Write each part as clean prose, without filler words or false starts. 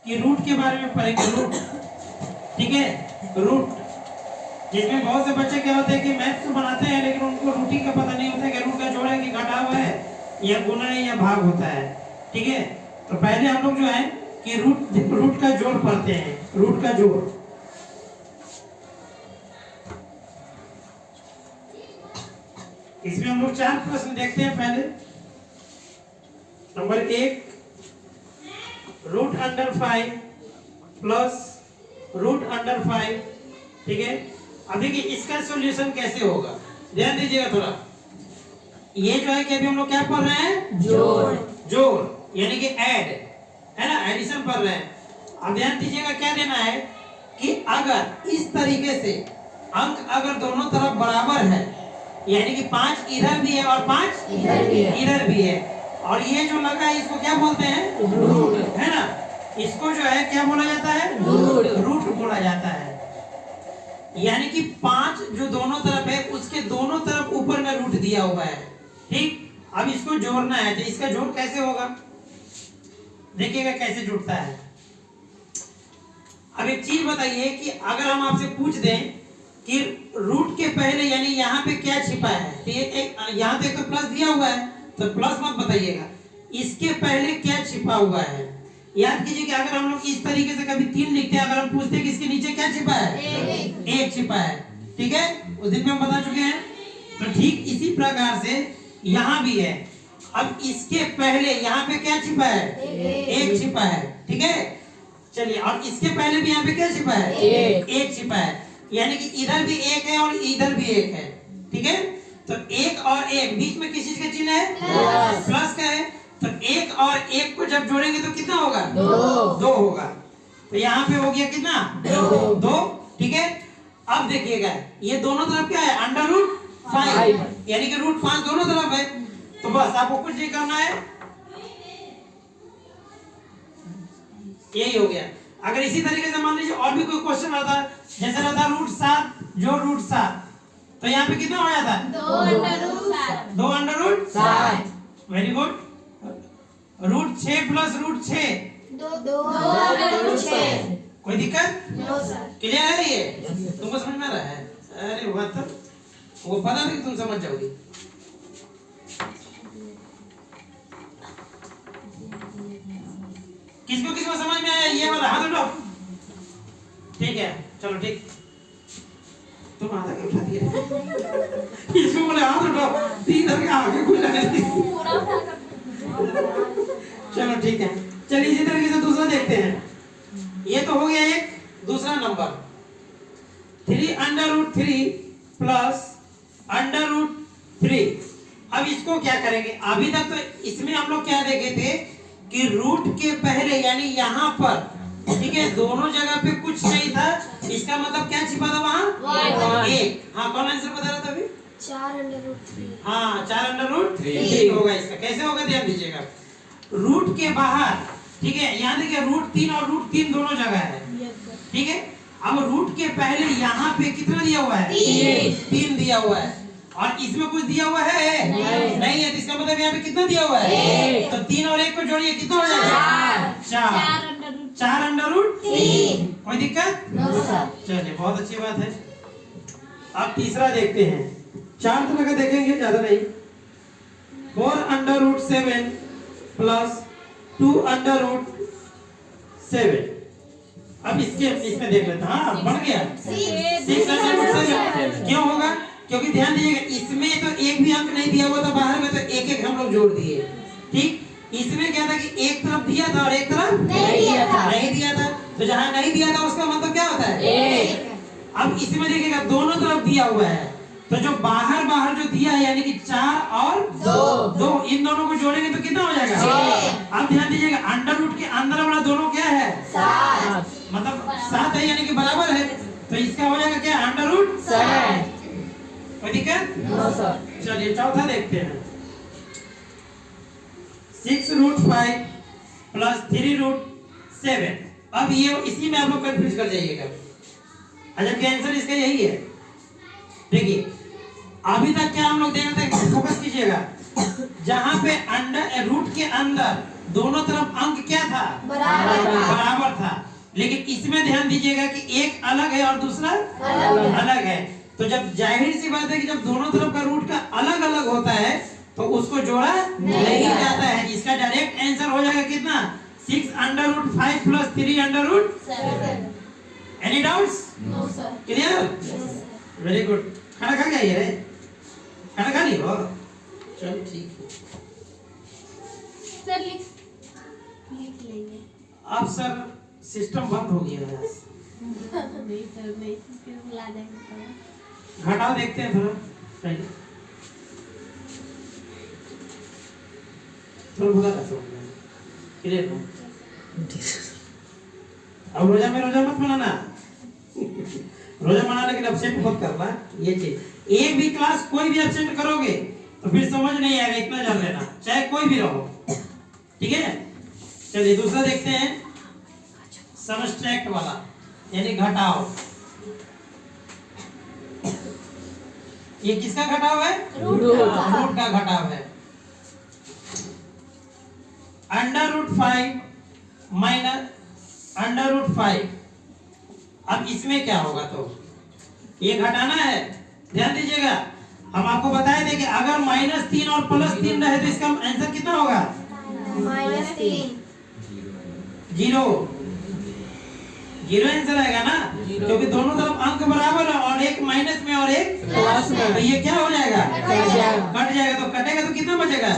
कि रूट के बारे में पढ़ेंगे, रूट। ठीक है, रूट, जिसमें बहुत से बच्चे क्या होते हैं कि मैथ्स तो बनाते हैं लेकिन उनको रूटिंग का पता नहीं होता है कि रूट का जोड़ है कि घटाव है या गुणा है या भाग होता है। ठीक है, तो पहले हम लोग जो है कि रूट का जोड़ पढ़ते हैं, रूट का जोड़। इसमें हम लोग 4 प्रश्न देखते हैं। पहले number 1, root under 5 plus root under 5। ठीक है, अब देखिए इसका सॉल्यूशन कैसे होगा, ध्यान दीजिएगा थोड़ा। ये जो है कि अभी हम लोग क्या पढ़ रहे हैं, जोड़। जोड़ यानी कि ऐड, है ना, एडिशन पढ़ रहे हैं। अब ध्यान दीजिएगा क्या देना है कि अगर इस तरीके से अंक अगर दोनों तरफ बराबर है, यानी कि 5 इधर भी है और 5 इधर भी है, और ये जो लगा है इसको क्या बोलते हैं, रूट, है ना। इसको जो है क्या बोला जाता है, रूट बोला जाता है। यानी कि 5 जो दोनों तरफ है उसके दोनों तरफ ऊपर में रूट दिया हुआ है। ठीक, अब इसको जोड़ना है, तो इसका जोड़ कैसे होगा, देखिएगा कैसे जुड़ता है। अब एक चीज बताइए कि अगर हम आपसे पूछ दें कि रूट के पहले यानी यहाँ पे क्या छिपा है, तो ये यहाँ पे तो प्लस दिया हुआ है तो प्लस मत बताइएगा, इसके पहले क्या छिपा हुआ है। याद कीजिए कि अगर हम लोग इस तरीके से कभी 3 लिखते हैं, अगर हम पूछते हैं कि इसके नीचे क्या छिपा है, 1 छिपा है। ठीक है, उस दिन में हम बता चुके हैं। तो ठीक इसी प्रकार से यहाँ भी है। अब इसके पहले यहाँ पे क्या छिपा है, 1 छिपा है। ठीक है, चलिए, और इसके पहले भी यहाँ पे क्या छिपा है, 1 छिपा है, यानी कि इधर भी 1 है और इधर भी 1 है। ठीक है, तो 1 और 1 बीच में किस चीज का चिन्ह है, प्लस का है। तो 1 और 1 को जब जोड़ेंगे तो कितना होगा, 2 होगा। तो यहाँ पे हो गया कितना, 2। ठीक है, अब देखिएगा ये दोनों तरफ क्या है, अंडर रूट 5, यानी कि रूट 5 दोनों तरफ है। तो बस आपको कुछ नहीं करना है, यही हो गया। अगर इसी तरीके से मान लीजिए और भी कोई क्वेश्चन आता है, जैसे रहता रूट 7 जो रूट 7, तो यहाँ पे कितना हो जाता है, 2 under root 7। Very good. Root 6 plus root 6, 2 under root 6। कोई दिक्कत, नो सर। क्लियर है ये, तुमको समझ में आ रहा है। अरे वाह, तब वो पता नहीं तुम समझ जाओगे। किसको किसको समझ में आया ये वाला, हाथ उठाओ। ठीक है, चलो ठीक, तुम हाथ आगे उठा दिए, इसको बोले हाथ उठाओ, 3 इधर के आगे खुल जाए। चलो ठीक है, चलिए इसी तरीके से दूसरा देखते हैं। ये तो हो गया एक दूसरा number, 3 under root 3 plus under root 3। अब इसको क्या करेंगे, अभी तक तो इसमें हम लोग क्या देखे थे कि रूट के पहले यानी यहाँ पर, ठीक है, दोनों जगह पे कुछ नहीं था, इसका मतलब क्या छिपा था वहाँ, 1। हाँ, कौन आंसर बता रहा था अभी, 4 अंडर रूट 3। हाँ, 4 अंडर रूट 3 होगा। इसका कैसे होगा, ध्यान दीजिएगा, रूट के बाहर, ठीक है, यहाँ देखिए रूट 3 और रूट 3 दोनों जगह है। ठीक है, अब रूट के पहले यहाँ पे कितना दिया हुआ है, 3 दिया हुआ है, और इसमें कुछ दिया हुआ है नहीं है, तो इसका मतलब यहाँ पे कितना दिया हुआ है, तो 3 और 1 को जोड़िए कितना हो जाएगा, 4 अंडर रूट 3। कोई दिक्कत, चलिए बहुत अच्छी बात है। अब तीसरा देखते हैं, 4 तरह का देखेंगे, ज्यादा नहीं। 4 under root 7 plus 2 under root 7। अब इसमें देख लेते हैं, हाँ बढ़ गया, 6 अंडर रूट 7। क्यों होगा, क्योंकि ध्यान दीजिएगा इसमें तो एक भी अंक नहीं दिया हुआ था बाहर में, तो एक एक हम लोग जोड़ दिए। ठीक, इसमें क्या था कि एक तरफ दिया था और एक तरफ नहीं दिया था, तो जहां नहीं दिया था उसका मतलब क्या होता है, अब इसमें देखिएगा दोनों तरफ दिया हुआ है, तो जो बाहर बाहर जो दिया है यानी कि 4 और 2, इन दोनों को जोड़ेंगे तो कितना हो जाएगा। अब ध्यान दीजिएगा अंडर रूट के अंदर वाला दोनों क्या है, 7, मतलब 7 है यानी कि बराबर है, तो इसका हो जाएगा क्या, अंडर रूट 7। कोई दिक्कत, चलिए चौथा देखते हैं, 6 रूट 5 प्लस 3 रूट 7। अब ये इसी में आप लोग कंफ्यूज कर जाइएगा, अच्छा क्या आंसर इसका यही है। देखिए अभी तक क्या हम लोग देख रहे थे, फोकस कीजिएगा, जहां पे अंडर रूट के अंदर दोनों तरफ अंक क्या था? बराबर था। लेकिन इसमें ध्यान दीजिएगा कि एक अलग है और दूसरा अलग है। तो जब जाहिर सी बात है कि जब दोनों तरफ का रूट का अलग अलग होता है तो उसको जोड़ा नहीं जाता है। इसका डायरेक्ट आंसर हो जाएगा कितना? 6√5 + 3√7। Any doubts? No sir. Clear? Very good. खाना खा गया रे? खाना खा ली हो? चलो ठीक है। सर लिख लेंगे। अब सर सिस्टम बंद हो गया है। नहीं सर नहीं, फिर बुला देंगे। घटाओ देखते हैं थोड़ा पहले। थोड़ा भगा रहा हूँ। क्लियर हो? अब रोजा मत मनाना। रोजा मना लेकिन एब्सेंट मत करना। ये चीज एक भी क्लास कोई भी एब्सेंट करोगे तो फिर समझ नहीं आएगा, इतना जान लेना, चाहे कोई भी रहो। ठीक है, चलिए दूसरा देखते हैं, सबट्रैक्ट वाला यानी घटाओ। ये किसका घटाव है? रूट का घटाव है। √5 - √5। अब इसमें क्या होगा? तो ये घटाना है, ध्यान दीजिएगा। हम आपको बताए थे कि अगर -3 और +3 रहे तो इसका आंसर कितना होगा? -3। 0 आंसर आएगा ना, क्योंकि दोनों तरफ अंक बराबर है और एक माइनस में और एक प्लस में। तो ये क्या हो जाएगा? कट जाएगा। तो कटेगा तो कितना बचेगा?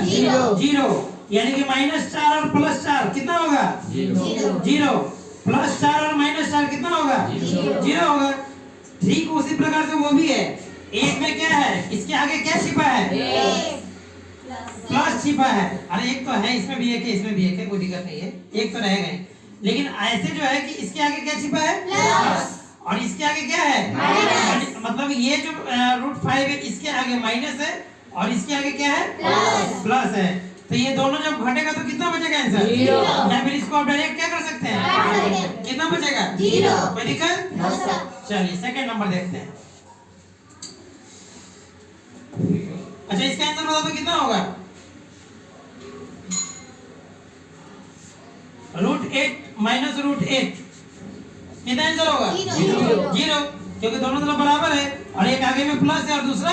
0। यानी कि -4 और +4 कितना होगा? 0। +4 और -4 कितना होगा? 0 होगा। ठीक उसी प्रकार से वो भी है। एक में क्या है? इसके आगे क्या छिपा है? प्लस छिपा है। अरे एक तो है, इसमें भी एक है, इसमें भी एक है, कोई दिक्कत नहीं है, एक तो रहेगा ही। लेकिन ऐसे जो है कि इसके आगे क्या छिपा है? प्लस। और इसके आगे क्या है? माइनस। मतलब ये जो √5 है इसके आगे माइनस है और इसके आगे क्या है? प्लस है। तो ये दोनों जब घटेगा तो कितना बचेगा आंसर? 0। या फिर इसको आप डायरेक्ट क्या कर सकते हैं? कितना बचेगा? 0। कोई दिक्कत? चलिए सेकंड नंबर देखते हैं। अच्छा इसका आंसर बता दो कितना होगा? √8 - √8 कितना आंसर होगा? 0। क्योंकि दोनों तरफ बराबर है और एक आगे में प्लस है और दूसरा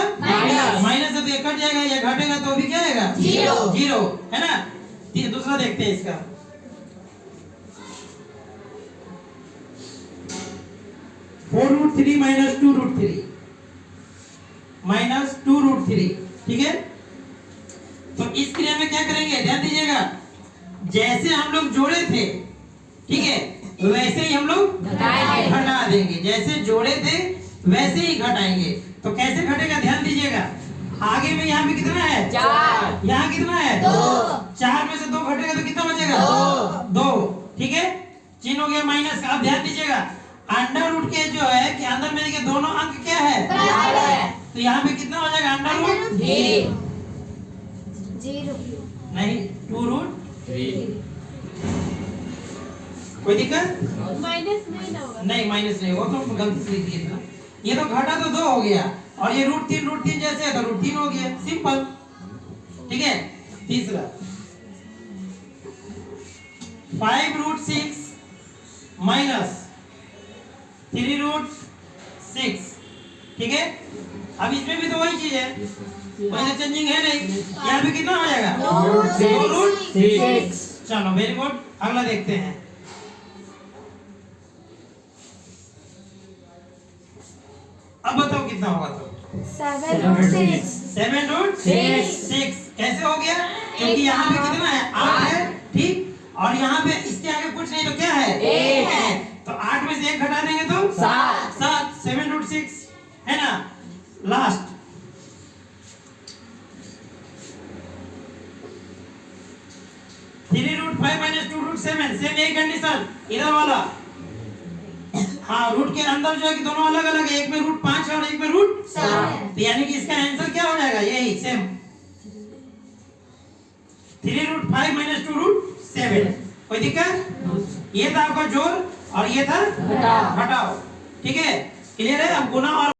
माइनस है, तो ये कट जाएगा, ये घटेगा तो भी क्या आएगा? 0 है ना। दूसरा देखते हैं इसका। (4√3 - 2√3) -2√3। ठीक है, तो इस क्रिया में क्या करेंगे? ध्यान दीजिएगा, जैसे हम लोग जोड़े थे, ठीक है, वैसे ही हम लोग घटा देंगे। जैसे जोड़े थे वैसे ही घटाएंगे। तो कैसे घटेगा? ध्यान दीजिएगा, आगे में यहाँ पे कितना है? 4। यहाँ कितना है? 2। 4 में से 2 घटेगा तो कितना बचेगा? 2। ठीक है, चिन्ह हो गया माइनस का। अब ध्यान दीजिएगा, अंडर रूट के जो है कि अंदर में देखिए दोनों अंक क्या है? बराबर है। तो यहाँ पे कितना हो जाएगा? अंडर रूट 0 नहीं 2√3। कोई दिक्कत? माइनस नहीं ना होगा। नहीं माइनस नहीं, वो तो गलती से लिख दिया था। ये तो घटा तो 2 हो गया और ये √3 जैसे है तो √3 हो गया, सिंपल। ठीक है, तीसरा 5√6 - 3√6। ठीक है, अब इसमें भी तो वही चीज है, कोई चेंजिंग है नहीं। यहाँ पे कितना हो जाएगा? 2√6। चलो वेरी गुड, अगला देखते हैं। अब बताओ कितना होगा? तो 7√6 कैसे हो गया? क्योंकि यहाँ पे कितना है? 8 है, ठीक, और यहाँ पे इसके आगे कुछ नहीं तो क्या है? 1 है। तो 8 में से 1 घटा देंगे तो 7। 7√6 है ना। लास्ट 3√5 - 2√7, सेम यही कंडीशन इधर वाला। हाँ, रूट के अंदर जो है कि दोनों अलग अलग है, एक में √5 है और एक में √7। तो यानी कि इसका आंसर क्या हो जाएगा? यही सेम 3√5 - 2√7। कोई दिक्कत? ये था आपका जोड़ और ये था घटाओ। ठीक है, क्लियर है? अब गुना और